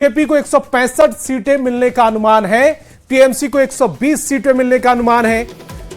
BJP को 165 सीटें मिलने का अनुमान है, टीएमसी को 120 सीटें मिलने का अनुमान है।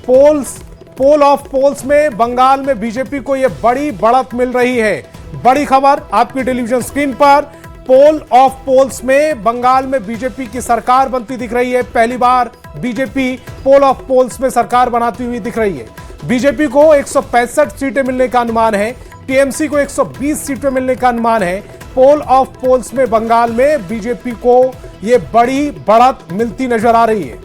पोल ऑफ पोल्स में बंगाल में बीजेपी को यह बड़ी बढ़त मिल रही है। बड़ी खबर आपकी टेलीविजन स्क्रीन पर, पोल ऑफ पोल्स में बंगाल में बीजेपी की सरकार बनती दिख रही है। पहली बार बीजेपी पोल ऑफ पोल्स में सरकार बनाती हुई दिख रही है। बीजेपी को 165 सीटें मिलने का अनुमान है, टीएमसी को 120 सीटें मिलने का अनुमान है। पोल ऑफ पोल्स में बंगाल में बीजेपी को यह बड़ी बढ़त मिलती नजर आ रही है।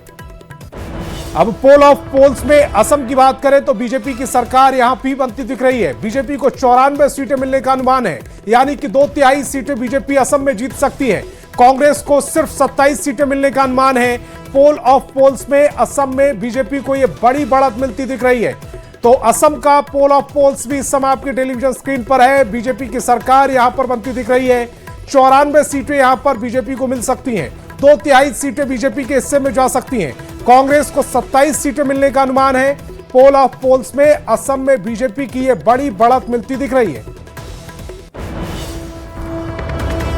अब पोल ऑफ पोल्स में असम की बात करें तो बीजेपी की सरकार यहां भी बनती दिख रही है। बीजेपी को 94 सीटें मिलने का अनुमान है, यानी कि 2/3 सीटें बीजेपी असम में जीत सकती है। कांग्रेस को सिर्फ 27 सीटें मिलने का अनुमान है। पोल ऑफ पोल्स में असम में बीजेपी को यह बड़ी बढ़त मिलती दिख रही है। तो असम का पोल ऑफ पोल्स भी इस समय आपकी टेलीविजन स्क्रीन पर है। बीजेपी की सरकार यहां पर बनती दिख रही है। 94 सीटें यहां पर बीजेपी को मिल सकती हैं, 2/3 सीटें बीजेपी के हिस्से में जा सकती हैं। कांग्रेस को 27 सीटें मिलने का अनुमान है। पोल ऑफ पोल्स में असम में बीजेपी की यह बड़ी बढ़त मिलती दिख रही है।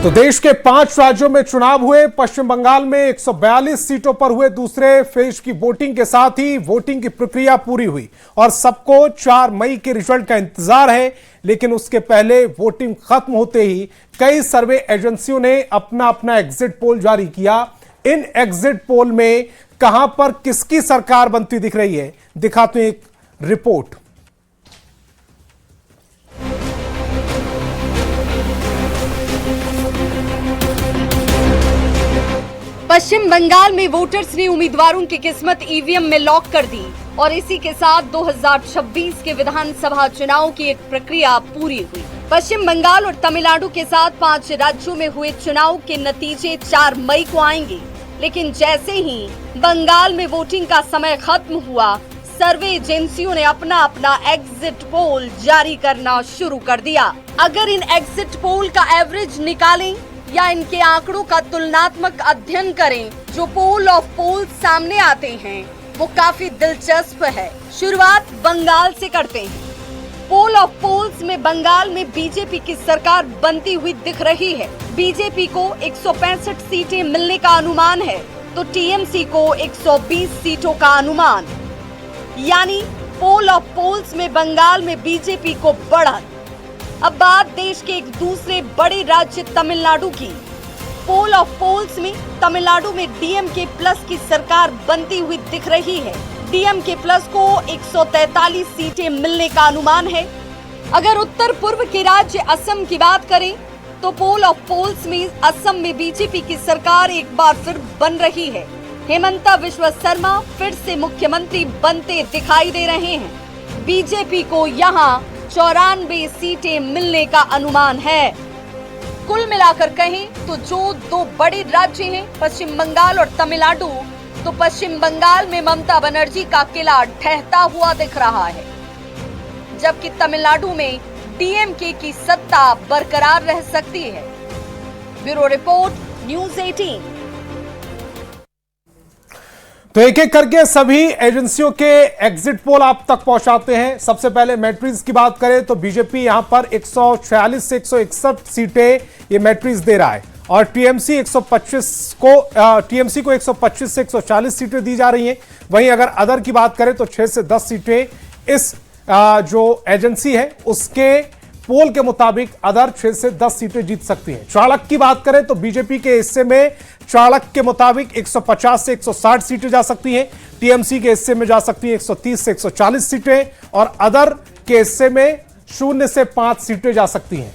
तो देश के 5 राज्यों में चुनाव हुए। पश्चिम बंगाल में 142 सीटों पर हुए दूसरे फेज की वोटिंग के साथ ही वोटिंग की प्रक्रिया पूरी हुई और सबको 4 मई के रिजल्ट का इंतजार है। लेकिन उसके पहले वोटिंग खत्म होते ही कई सर्वे एजेंसियों ने अपना अपना एग्जिट पोल जारी किया। इन एग्जिट पोल में कहां पर किसकी सरकार बनती दिख रही है, दिखाते हैं एक रिपोर्ट। पश्चिम बंगाल में वोटर्स ने उम्मीदवारों की किस्मत ईवीएम में लॉक कर दी और इसी के साथ 2026 के विधानसभा चुनाव की एक प्रक्रिया पूरी हुई। पश्चिम बंगाल और तमिलनाडु के साथ 5 राज्यों में हुए चुनाव के नतीजे 4 मई को आएंगे। लेकिन जैसे ही बंगाल में वोटिंग का समय खत्म हुआ, सर्वे एजेंसियों ने अपना अपना एग्जिट पोल जारी करना शुरू कर दिया। अगर इन एग्जिट पोल का एवरेज निकालें या इनके आंकड़ों का तुलनात्मक अध्ययन करें, जो पोल ऑफ पोल्स सामने आते हैं वो काफी दिलचस्प है। शुरुआत बंगाल से करते हैं। पोल ऑफ पोल्स में बंगाल में बीजेपी की सरकार बनती हुई दिख रही है। बीजेपी को 165 सीटें मिलने का अनुमान है, तो टीएमसी को 120 सीटों का अनुमान, यानी पोल ऑफ पोल्स में बंगाल में बीजेपी को बढ़त। अब बात देश के एक दूसरे बड़े राज्य तमिलनाडु की। पोल ऑफ पोल्स में तमिलनाडु में डीएमके प्लस की सरकार बनती हुई दिख रही है। डीएमके प्लस को 143 सीटें मिलने का अनुमान है। अगर उत्तर पूर्व के राज्य असम की बात करें तो पोल ऑफ पोल्स में असम में बीजेपी की सरकार एक बार फिर बन रही है। हेमंता बिस्वा शर्मा फिर से मुख्यमंत्री बनते दिखाई दे रहे हैं। बीजेपी को यहाँ 94 सीटें मिलने का अनुमान है। कुल मिलाकर कहें तो जो 2 बड़े राज्य हैं, पश्चिम बंगाल और तमिलनाडु, तो पश्चिम बंगाल में ममता बनर्जी का किला ढहता हुआ दिख रहा है, जबकि तमिलनाडु में डीएमके की सत्ता बरकरार रह सकती है। Bureau report, news 18। तो एक एक करके सभी एजेंसियों के एग्जिट पोल आप तक पहुंचाते हैं। सबसे पहले मैट्रिक्स की बात करें तो बीजेपी यहां पर 146 से 161 सीटें ये मैट्रिक्स दे रहा है और टीएमसी को 125 से 140 सीटें दी जा रही हैं। वहीं अगर अदर की बात करें तो 6 से 10 सीटें इस जो एजेंसी है उसके पोल के मुताबिक अदर 6 से 10 सीटें जीत सकती हैं। चाणक्य की बात करें तो बीजेपी के हिस्से में चाणक्य के मुताबिक 150 से 160 सीटें जा सकती हैं। टीएमसी के हिस्से में जा सकती हैं 130 से 140 सीटें और अदर के हिस्से में 0 से 5 सीटें जा सकती हैं।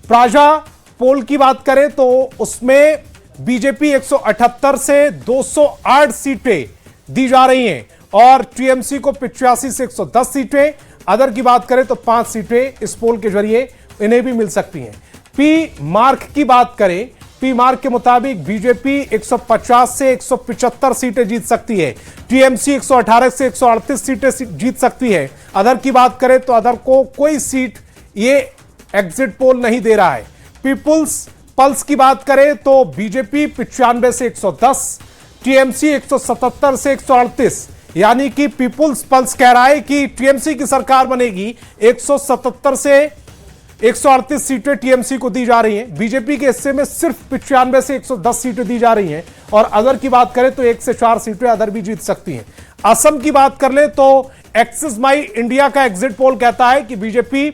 प्राजा पोल की बात करें तो उसमें बीजेपी 178 से 208 सीटें दी जा रही हैं और टीएमसी को 85 से 110 सीटें। अदर की बात करें तो 5 सीटें इस पोल के जरिए इन्हें भी मिल सकती हैं। पी मार्क की बात करें, पी मार्क के मुताबिक बीजेपी 150 से 175 सीटें जीत सकती है। टीएमसी 118 से 138 सीटें जीत सकती है। अदर की बात करें तो अदर को कोई सीट ये एग्जिट पोल नहीं दे रहा है। पीपुल्स पल्स की बात करें तो बीजेपी 95 से 110, टीएमसी 177 से 138, यानी कि पीपुल्स पल्स कह रहा है कि टीएमसी की सरकार बनेगी 177 से 138 सीटें टीएमसी को दी जा रही हैं। बीजेपी के हिस्से में सिर्फ 95 से 110 सीटें दी जा रही हैं और अदर की बात करें तो 1 से 4 सीटें अदर भी जीत सकती हैं। असम की बात कर ले तो एक्सिस माई इंडिया का एग्जिट पोल कहता है कि बीजेपी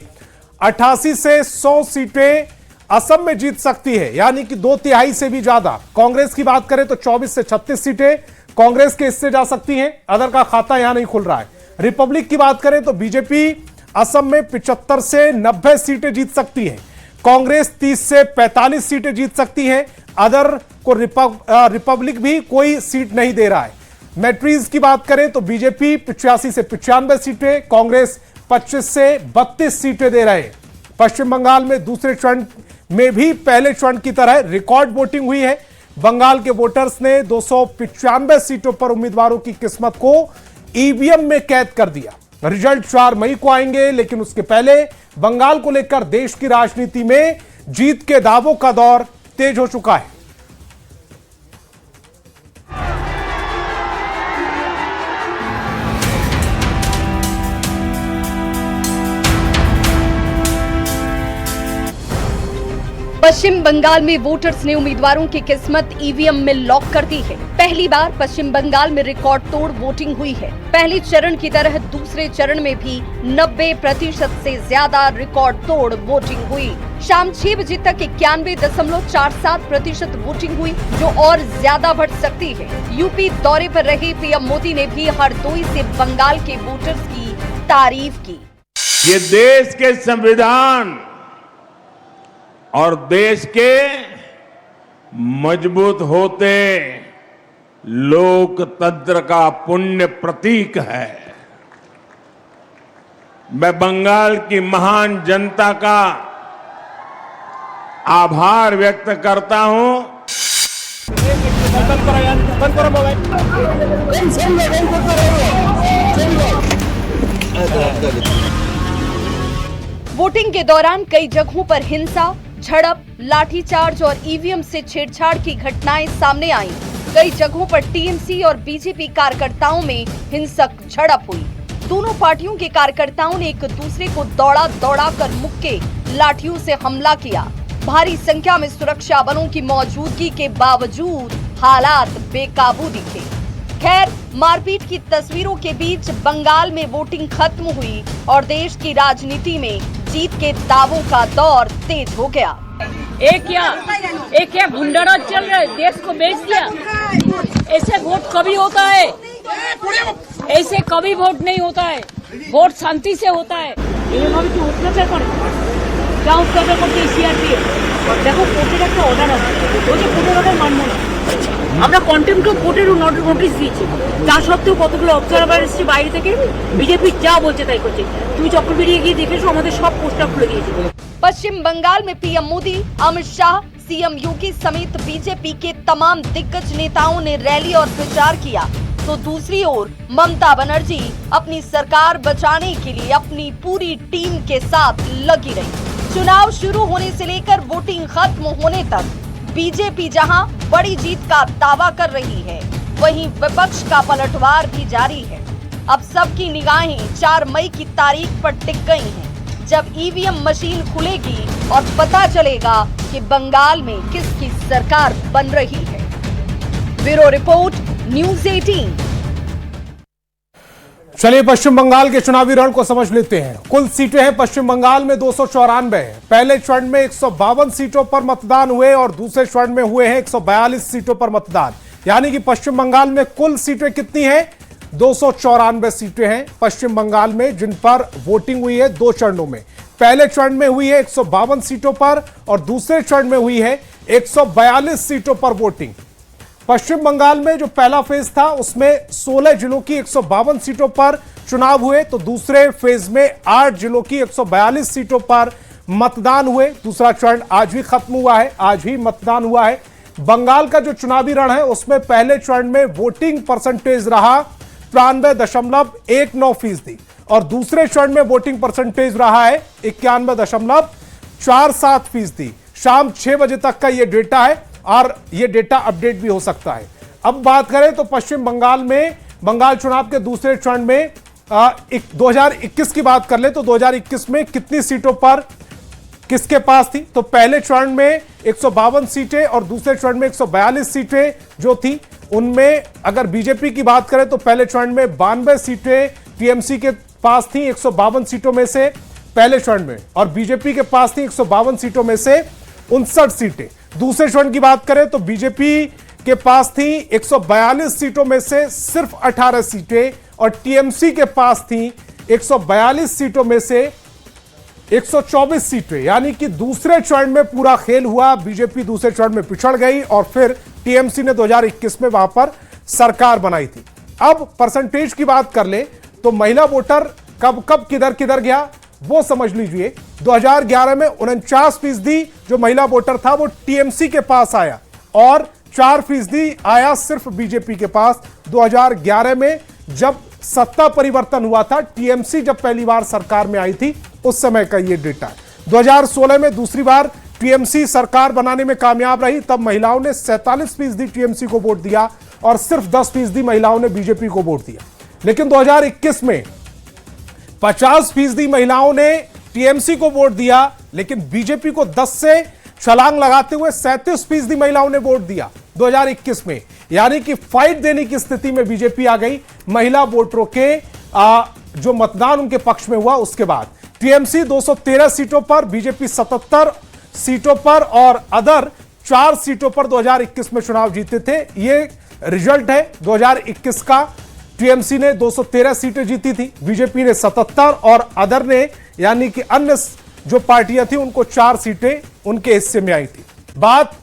88 से 100 सीटें असम में जीत सकती है, यानी कि 2/3 से भी ज्यादा। कांग्रेस की बात करें तो 24 से 36 सीटें कांग्रेस के हिस्से जा सकती हैं। अदर का खाता यहां नहीं खुल रहा है। रिपब्लिक की बात करें तो बीजेपी असम में 75 से 90 सीटें जीत सकती है। कांग्रेस 30 से 45 सीटें जीत सकती है। अदर को रिपब्लिक भी कोई सीट नहीं दे रहा है। मैट्रीज की बात करें तो बीजेपी 85 से 95 सीटें, कांग्रेस 25 से 32 सीटें दे रहे हैं। पश्चिम बंगाल में दूसरे चरण में भी पहले चरण की तरह रिकॉर्ड वोटिंग हुई है। बंगाल के वोटर्स ने 295 सीटों पर उम्मीदवारों की किस्मत को ईवीएम में कैद कर दिया। रिजल्ट 4 मई को आएंगे, लेकिन उसके पहले बंगाल को लेकर देश की राजनीति में जीत के दावों का दौर तेज हो चुका है। पश्चिम बंगाल में वोटर्स ने उम्मीदवारों की किस्मत ईवीएम में लॉक कर दी है। पहली बार पश्चिम बंगाल में रिकॉर्ड तोड़ वोटिंग हुई है। पहले चरण की तरह दूसरे चरण में भी 90% से ज्यादा रिकॉर्ड तोड़ वोटिंग हुई। शाम 6 बजे तक 91.47% वोटिंग हुई, जो और ज्यादा बढ़ सकती है। यूपी दौरे पर रहे पीएम मोदी ने भी हरदोई से बंगाल के वोटर्स की तारीफ की। ये देश के संविधान और देश के मजबूत होते लोकतंत्र का पुण्य प्रतीक है। मैं बंगाल की महान जनता का आभार व्यक्त करता हूं। वोटिंग के दौरान कई जगहों पर हिंसा, झड़प, लाठीचार्ज और ईवीएम से छेड़छाड़ की घटनाएं सामने आईं। कई जगहों पर टीएमसी और बीजेपी कार्यकर्ताओं में हिंसक झड़प हुई। दोनों पार्टियों के कार्यकर्ताओं ने एक दूसरे को दौड़ा कर मुक्के, लाठियों से हमला किया। भारी संख्या में सुरक्षा बलों की मौजूदगी के बावजूद हालात बेकाबू दिखे। खैर, मारपीट की तस्वीरों के बीच बंगाल में वोटिंग खत्म हुई और देश की राजनीति में जीत के दावों का दौर तेज हो गया। एक क्या गुंडाराज चल रहा है, देश को बेच दिया। ऐसे वोट कभी होता है? ऐसे कभी वोट नहीं होता है। वोट शांति से होता है। দেখো কোর্টের একটা অর্ডার আছে, ওই যে কোর্টের অর্ডার মানবো না। আমরা কন্টেম্পট অফ কোর্টের নোটিশ দিয়েছি, তা সত্ত্বেও কতগুলো অবজারভার এসেছে বাইরে থেকে, বিজেপি যা বলছে তাই করছে। তুমি চক্র বেরিয়ে গিয়ে দেখেছো, আমাদের সব পোস্টার খুলে দিয়েছে। पश्चिम बंगाल में पीएम मोदी, अमित शाह, सीएम योगी समेत बीजेपी के तमाम दिग्गज नेताओं ने रैली और प्रचार किया, तो दूसरी ओर ममता बनर्जी अपनी सरकार बचाने के लिए अपनी पूरी टीम के साथ लगी रही। चुनाव शुरू होने से लेकर वोटिंग खत्म होने तक बीजेपी जहां बड़ी जीत का दावा कर रही है, वहीं विपक्ष का पलटवार भी जारी है। अब सबकी निगाहें 4 मई की तारीख पर टिक गई हैं, जब ईवीएम मशीन खुलेगी और पता चलेगा कि बंगाल में किसकी सरकार बन रही है। Bureau report, news 18। चलिए पश्चिम बंगाल के चुनावी रण को समझ लेते हैं। कुल सीटें हैं पश्चिम बंगाल में 294 हैं। पहले चरण में 152 सीटों पर मतदान हुए और दूसरे चरण में हुए हैं 142 सीटों पर मतदान। यानी कि पश्चिम बंगाल में कुल सीटें कितनी हैं? 294 सीटें हैं पश्चिम बंगाल में, जिन पर वोटिंग हुई है 2 चरणों में। पहले चरण में हुई है 152 सीटों पर और दूसरे चरण में हुई है 142 सीटों पर वोटिंग। पश्चिम बंगाल में जो पहला फेज था उसमें 16 जिलों की 152 सीटों पर चुनाव हुए, तो दूसरे फेज में 8 जिलों की 142 सीटों पर मतदान हुए। दूसरा चरण आज भी खत्म हुआ है, आज ही मतदान हुआ है। बंगाल का जो चुनावी रण है उसमें पहले चरण में वोटिंग परसेंटेज रहा 93.19% और दूसरे चरण में वोटिंग परसेंटेज रहा है 91.47%। शाम 6 बजे तक का यह डेटा है और यह डेटा अपडेट भी हो सकता है। अब बात करें तो पश्चिम बंगाल में बंगाल चुनाव के दूसरे चरण में 2021 की बात कर ले तो 2021 में कितनी सीटों पर किसके पास थी? तो पहले चरण में 152 सीटें और दूसरे चरण में 142 सीटें जो थी, उनमें अगर बीजेपी की बात करें तो पहले चरण में 92 सीटें टीएमसी के पास थी 152 सीटों में से पहले चरण में, और बीजेपी के पास थी 152 सीटों में से 59 सीटें। दूसरे चरण की बात करें तो बीजेपी के पास थी 142 सीटों में से सिर्फ 18 सीटें और टीएमसी के पास थी 142 सीटों में से 124 सीटें। यानी कि दूसरे चरण में पूरा खेल हुआ, बीजेपी दूसरे चरण में पिछड़ गई और फिर टीएमसी ने 2021 में वहां पर सरकार बनाई थी। अब परसेंटेज की बात कर ले तो महिला वोटर कब कब किधर किधर गया वो समझ लीजिए। 2011 में 49% जो महिला वोटर था वो टीएमसी के पास आया और 4% आया सिर्फ बीजेपी के पास। 2011 में जब सत्ता परिवर्तन हुआ था, टीएमसी जब पहली बार सरकार में आई थी, उस समय का ये डेटा है। 2016 में दूसरी बार टीएमसी सरकार बनाने में कामयाब रही, तब महिलाओं ने 47% टीएमसी को वोट दिया और सिर्फ 10% महिलाओं ने बीजेपी को वोट दिया। लेकिन 2021 में 50% महिलाओं ने टीएमसी को वोट दिया, लेकिन बीजेपी को 10 से छलांग लगाते हुए 37% महिलाओं ने वोट दिया 2021 में। यानी कि फाइट देने की स्थिति में बीजेपी आ गई महिला वोटरों के जो मतदान उनके पक्ष में हुआ उसके बाद। टीएमसी 213 सीटों पर, बीजेपी 77 सीटों पर और अदर 4 सीटों पर 2021 में चुनाव जीते थे। ये रिजल्ट है 2021 का। टीएमसी ने 213 सीटें जीती थी, बीजेपी ने 77 और अदर ने यानी कि अन्य जो पार्टियां थी उनको 4 सीटें उनके हिस्से में आई थी। बात